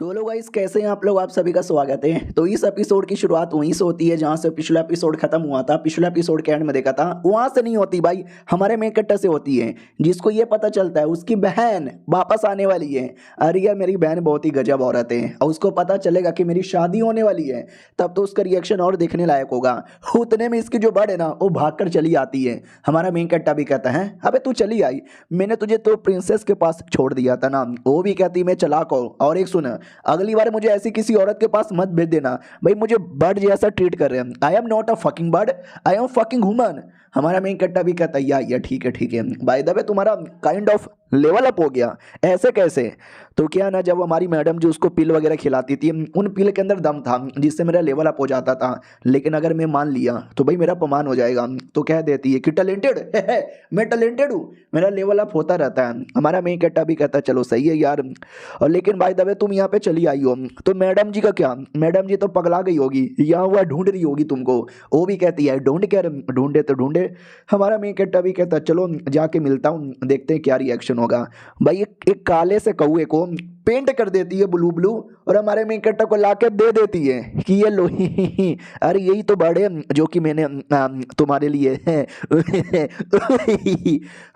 तो hello guys, कैसे हैं आप लोग। आप सभी का स्वागत है। तो इस एपिसोड की शुरुआत वहीं से होती है जहां से पिछला एपिसोड खत्म हुआ था। पिछला एपिसोड के एंड में देखा था, वहां से नहीं होती भाई, हमारे मेन कट्टर से होती है। जिसको ये पता चलता है उसकी बहन वापस आने वाली है। अरे यार, मेरी बहन बहुत ही गजब औरत है और उसको पता चलेगा कि मेरी शादी होने वाली है, तब तो उसका रिएक्शन और देखने लायक होगा। उतने में इसकी जो बड़ है ना, वो भाग कर चली आती है। हमारा मेन कट्टा भी कहता है, अबे तू चली आई, मैंने तुझे तो प्रिंसेस के पास छोड़ दिया था ना। वो भी कहती मैं चालाक हूँ। और एक सुन, अगली बार मुझे ऐसी किसी औरत के पास मत भेज देना भाई, मुझे बर्ड जैसा ट्रीट कर रहे हैं। I am not a fucking bird, I am fucking human. हमारा मेन कट्टा भी कहता है या ठीक है ठीक है, बाय द वे तुम्हारा काइंड ऑफ लेवल अप हो गया। ऐसे कैसे? तो क्या ना, जब हमारी मैडम जो उसको पिल वगैरह खिलाती थी, उन पिल के अंदर दम था जिससे मेरा लेवल अप हो जाता था। लेकिन अगर मैं मान लिया तो भाई मेरा अपमान हो जाएगा। तो कह देती है कि टैलेंटेड है, मैं टैलेंटेड हूँ, मेरा लेवल अप होता रहता है। हमारा मेन कट्टा भी कहता है चलो सही है यार। और लेकिन बाय द वे तुम यहाँ पे चली आई हो, तो मैडम जी का क्या? मैडम जी तो पगला गई होगी, यहाँ हुआ ढूंढ रही होगी तुमको। वो भी कहती है ढूंढ कर, ढूंढे तो ढूंढे। हमारा मेन कट्टा भी कहता है चलो जाके मिलता हूँ, देखते हैं क्या रिएक्शन होगा। भाई एक काले से कौए को पेंट कर देती है ब्लू ब्लू, और हमारे मेन कट्टा को ला के दे देती है कि ये लो ही। अरे यही तो बड़े जो कि मैंने तुम्हारे लिए है।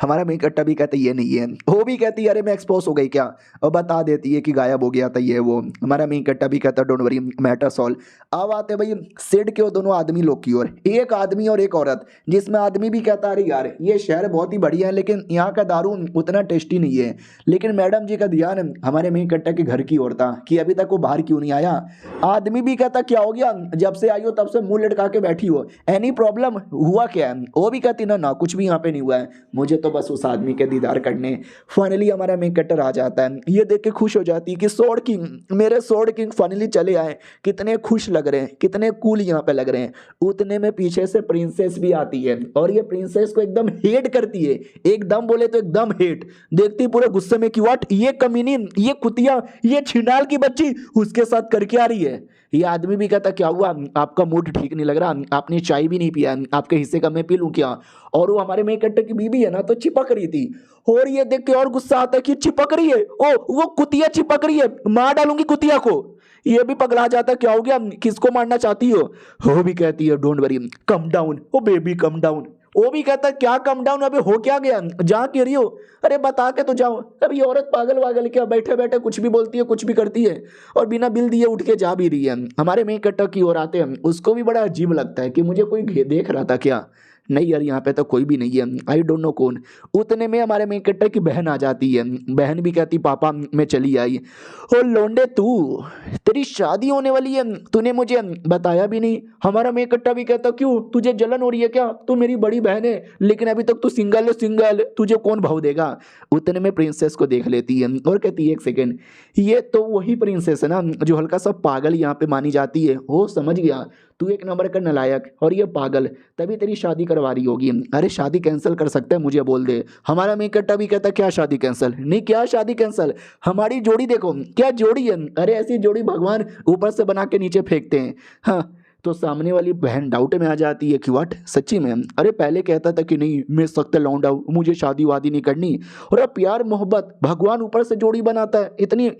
हमारा मेन कट्टा भी कहता है ये नहीं है। वो भी कहती है अरे मैं एक्सपोज हो गई क्या, और बता देती है कि गायब हो गया था ये वो। हमारा मेन कट्टा भी कहता है डोंट वरी, मैटर सॉल्व। अब आते भाई सेड के वो दोनों आदमी लोग की ओर, एक आदमी और एक औरत, जिसमें आदमी भी कहता अरे यार ये शहर बहुत ही बढ़िया है, लेकिन यहाँ का दारू उतना टेस्टी नहीं है। लेकिन मैडम जी का ध्यान हमारे मेन कट्टा के घर की ओर था कि अभी तक वो बाहर क्यों नहीं आया। आदमी भी कहता क्या हो गया, जब से आई हो तब से मुंह लटका के बैठी हो, एनी प्रॉब्लम, हुआ क्या है? वो भी कहती ना कुछ भी यहाँ पे नहीं हुआ है, मुझे तो बस उस आदमी के दीदार करने। फाइनली हमारा मेन कट्टर आ जाता है, ये देख के खुश हो जाती है कि स्वॉर्ड किंग, मेरे स्वॉर्ड किंग फाइनली चले आए। कितने खुश लग रहे हैं, कितने कूल यहाँ पे लग रहे हैं। उतने में पीछे से प्रिंसेस भी आती है, और ये प्रिंसेस को एकदम हेट करती है, एकदम बोले तो एकदम हेट। देखती पूरे गुस्से में कि व्हाट, ये कमीनी, ये कुतिया, ये छिनाल की बच्ची उसके साथ करके आ रही है। ये आदमी भी कहता क्या हुआ, आपका मूड ठीक नहीं लग रहा, आपने चाय भी नहीं पिया, आपके हिस्से का मैं पी लूं क्या? और वो हमारे मेन कट्टर की बीबी है ना, तो चिपक रही थी। और ये देख के और गुस्सा आता है कि चिपक रही है, ओ वो कुतिया चिपक रही है, मार डालूंगी कुतिया को। ये भी पगला जाता है क्या हो गया, किसको मारना चाहती हो? वो भी कहती है don't worry, come down, oh baby come down. वो भी कहता है क्या कम डाउन, अबे हो क्या गया, जहाँ कह रही हो, अरे बता के तो जाओ। अब ये औरत पागल वागल क्या, बैठे बैठे कुछ भी बोलती है, कुछ भी करती है, और बिना बिल दिए उठ के जा भी रही है। हमारे मेन कट्टर की ओर आते हैं, उसको भी बड़ा अजीब लगता है कि मुझे कोई देख रहा था क्या। नहीं यार, यहाँ पे तो कोई भी नहीं है, आई डोंट नो कौन। उतने में हमारे मेन कट्टर की बहन आ जाती है। बहन भी कहती पापा मैं चली आई। ओ लोंडे तू, तेरी शादी होने वाली है, तूने मुझे बताया भी नहीं। हमारा मेन कट्टा भी कहता क्यों, तुझे जलन हो रही है क्या? तू मेरी बड़ी बहन है, लेकिन अभी तक तू सिंगल है, सिंगल, तुझे कौन भाव देगा? उतने में प्रिंसेस को देख लेती है और कहती है एक सेकेंड, ये तो वही प्रिंसेस है ना जो हल्का सा पागल यहाँ पे मानी जाती है। हो समझ गया, तू एक नंबर का नालायक और ये पागल, तभी तेरी शादी करवा रही होगी। अरे शादी कैंसिल कर सकता है, मुझे बोल दे। हमारा मेन कट्टा भी कहता क्या शादी कैंसिल? नहीं, क्या शादी कैंसिल, हमारी जोड़ी देखो क्या जोड़ी है। अरे ऐसी जोड़ी भगवान ऊपर से बना के नीचे फेंकते हैं। हाँ, तो सामने वाली बहन डाउट में आ जाती है कि व्हाट, सच्ची में? अरे पहले कहता था कि नहीं मैं सख्त लौंडा हूं, मुझे शादी वादी नहीं करनी, और अब प्यार मोहब्बत भगवान ऊपर से जोड़ी बनाता है,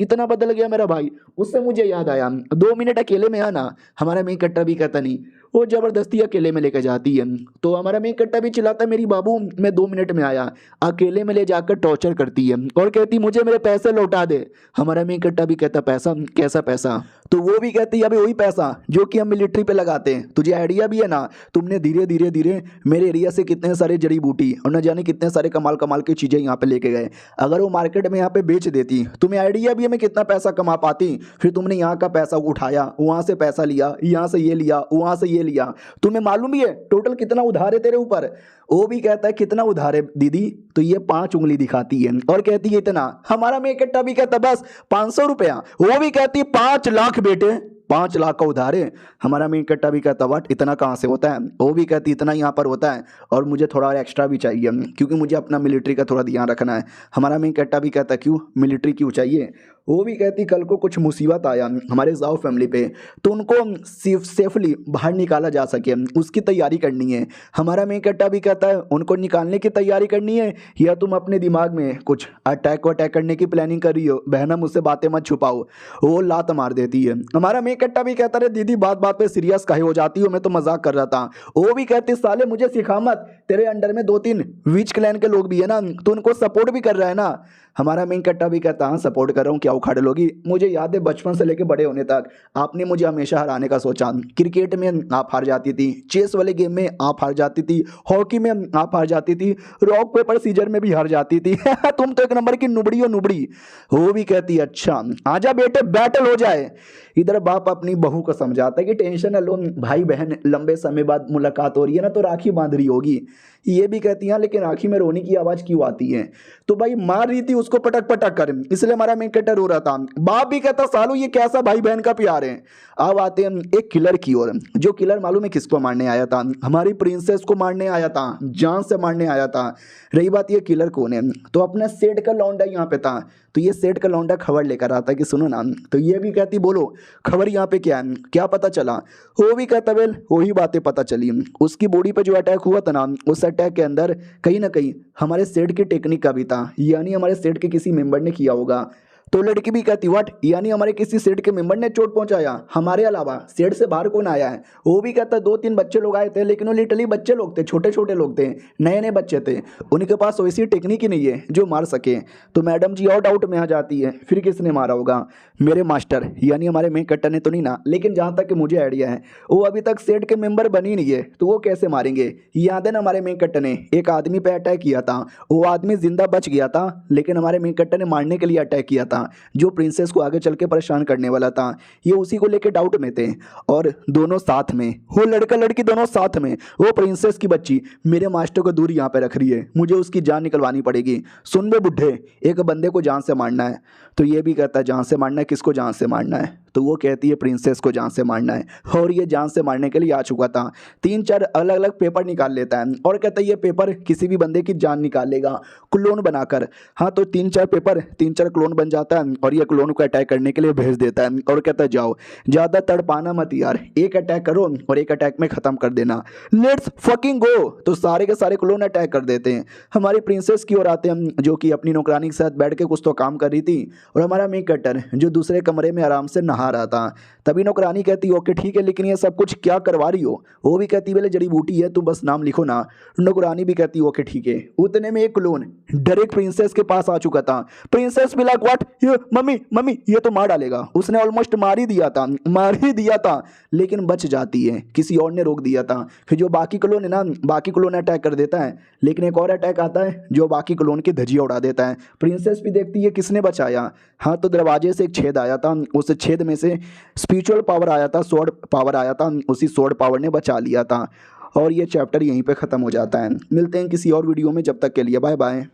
इतना बदल गया मेरा भाई। उससे मुझे याद आया, 2 मिनट अकेले में आना। हमारा मेन कट्टा भी कहता नहीं, वो जबरदस्ती अकेले में लेकर जाती है। तो हमारा मेन कट्टा भी चिल्लाता मेरी बाबू मैं 2 मिनट में आया, अकेले में ले जाकर टॉर्चर करती है और कहती मुझे मेरे पैसे लौटा दे। हमारा मेन कट्टा भी कहता पैसा, कैसा पैसा? तो वो भी कहती है अभी वही पैसा जो कि हम मिलिट्री पे लगाते हैं, तुझे आइडिया भी है ना, तुमने धीरे धीरे धीरे मेरे एरिया से कितने सारे जड़ी बूटी और न जाने कितने सारे कमाल कमाल की चीजें यहाँ पे लेके गए। अगर वो मार्केट में यहाँ पे बेच देती, तुम्हें आइडिया भी है मैं कितना पैसा कमा पाती। फिर तुमने यहाँ का पैसा उठाया, वहां से पैसा लिया, यहाँ से ये लिया, वहां से ये लिया, तुम्हें मालूम भी है टोटल कितना उधार है तेरे ऊपर? वो भी कहता है कितना उधार है दीदी? तो ये 5 उंगली दिखाती है और कहती है इतना। हमारा मेन कट्टा भी कहता बस 500 रुपया। वो भी कहती 5 लाख बेटे, 5 लाख का उधार है। हमारा मेन कट्टा भी कहता वट, इतना कहाँ से होता है? वो भी कहती इतना यहाँ पर होता है, और मुझे थोड़ा एक्स्ट्रा भी चाहिए क्योंकि मुझे अपना मिलिट्री का थोड़ा ध्यान रखना है। हमारा मेन कट्टा भी कहता क्यों मिलिट्री क्यों चाहिए? वो भी कहती कल को कुछ मुसीबत आया हमारे जाओ फैमिली पे तो उनको सेफली बाहर निकाला जा सके उसकी तैयारी करनी है। हमारा मेन कट्टा भी कहता है उनको निकालने की तैयारी करनी है या तुम अपने दिमाग में कुछ अटैक करने की प्लानिंग कर रही हो, बहना मुझसे बातें मत छुपाओ। वो लात मार देती है। हमारा मेन कट्टा भी कहता है दीदी बात बात पे सीरियस काहे हो जाती हो, मैं तो मजाक कर रहा था। वो भी कहती साले मुझे सिखा मत, तेरे अंडर में 2-3 विच क्लैन के लोग भी है ना, तो उनको सपोर्ट भी कर रहा है ना। हमारा मेन कट्टा भी कहता हाँ सपोर्ट कर रहा हूँ, क्या उखाड़ लोगी। मुझे याद है बचपन से लेकर बड़े होने तक आपने मुझे हमेशा हराने का सोचा। क्रिकेट में आप हार जाती थी, चेस वाले गेम में आप हार जाती थी, हॉकी में आप हार जाती थी, रॉक पेपर सीजर में भी हार जाती थी तुम तो एक नंबर की नुबड़ी हो नुबड़ी। वो भी कहती अच्छा आजा बेटे बैटल हो जाए। इधर बाप अपनी बहू को समझाता है कि टेंशन न लो भाई बहन लंबे समय बाद मुलाकात हो रही है ना तो राखी बांध रही होगी। ये भी कहती हैं लेकिन राखी में रोने की आवाज़ क्यों आती है, तो भाई मार रही थी उसको पटक पटक कर, इसलिए हमारा मेन कैरेक्टर रो रहा था। बाप भी कहता सालू ये कैसा भाई बहन का प्यार है। अब आते हैं एक किलर की ओर। जो किलर मालूम है किसको मारने आया था, हमारी प्रिंसेस को मारने आया था, जान से मारने आया था। रही बात ये किलर कौन है, तो अपना सेठ का लौंडा यहाँ पे था। तो ये सेठ का लौंडा खबर लेकर आता कि सुनो ना, तो ये भी कहती बोलो खबर यहाँ पे क्या है, क्या पता चला। वो भी कहता वेल वही बातें पता चली, उसकी बॉडी पे जो अटैक हुआ था ना उस अटैक के अंदर कहीं ना कहीं हमारे सेठ की टेक्निक का भी था, यानी हमारे सेठ के किसी मेंबर ने किया होगा। तो लड़की भी कहती व्हाट, यानी हमारे किसी सेठ के मेंबर ने चोट पहुंचाया, हमारे अलावा सेठ से बाहर कौन आया है। वो भी कहता 2-3 बच्चे लोग आए थे, लेकिन वो लिटरली बच्चे लोग थे, छोटे छोटे लोग थे, नए नए बच्चे थे, उनके पास वैसी टेक्निक ही नहीं है जो मार सके। तो मैडम जी और डाउट में आ जाती है फिर किसने मारा होगा, मेरे मास्टर यानी हमारे मेन कट्टर ने तो नहीं ना। लेकिन जहाँ तक कि मुझे आइडिया है वो अभी तक सेठ के मेंबर बनी नहीं है, तो वो कैसे मारेंगे। याद है ना हमारे मेन कट्टर ने एक आदमी पे अटैक किया था, वो आदमी जिंदा बच गया था, लेकिन हमारे मेन कट्टर ने मारने के लिए अटैक किया था जो प्रिंसेस को आगे चल के परेशान करने वाला था। ये उसी को लेके डाउट में थे और दोनों साथ में, वो लड़का लड़की दोनों साथ में, वो प्रिंसेस की बच्ची मेरे मास्टर को दूर यहाँ पे रख रही है, मुझे उसकी जान निकलवानी पड़ेगी। सुन बे बुढ़े, एक बंदे को जान से मारना है। तो ये भी कहता है जान से मारना है, किसको जान से मारना है, तो वो कहती है प्रिंसेस को जान से मारना है। और ये जान से मारने के लिए आ चुका था, 3-4 अलग अलग पेपर निकाल लेता है और कहता है ये पेपर किसी भी बंदे की जान निकाल लेगा क्लोन बनाकर। हाँ तो 3-4 पेपर 3-4 क्लोन बन जाता है और ये क्लोन को अटैक करने के लिए भेज देता है और कहता है जाओ ज़्यादा तड़पाना मत यार, एक अटैक करो और एक अटैक में ख़त्म कर देना, लेट्स फकिंग गो। तो सारे के सारे क्लोन अटैक कर देते हैं। हमारी प्रिंसेस की ओर आते हैं जो कि अपनी नौकरानी के साथ बैठ के कुछ तो काम कर रही थी, और हमारा मेन कैरेक्टर जो दूसरे कमरे में आराम से नहा रहा था। तभी नौकरानी कहती ओके ठीक है, लेकिन ये सब कुछ क्या करवा रही हो। वो भी कहती बोले जड़ी बूटी है, तुम बस नाम लिखो ना। नौकरानी भी कहती ओके ठीक है। उतने में एक क्लोन डायरेक्ट प्रिंसेस के पास आ चुका था। प्रिंसेस भी लाइक व्हाट, ये मम्मी मम्मी ये तो मार डालेगा, उसने ऑलमोस्ट मार ही दिया था, लेकिन बच जाती है, किसी और ने रोक दिया था। फिर जो बाकी क्लोन है ना, बाकी क्लोन अटैक कर देता है, लेकिन एक और अटैक आता है जो बाकी क्लोन की धजिया उड़ा देता है। प्रिंसेस भी देखती है किसने बचाया। हाँ तो दरवाजे से एक छेद आया था, उस छेद में से स्पिरिचुअल पावर आया था, स्वॉर्ड पावर आया था, उसी स्वॉर्ड पावर ने बचा लिया था। और ये चैप्टर यहीं पे ख़त्म हो जाता है। मिलते हैं किसी और वीडियो में, जब तक के लिए बाय बाय।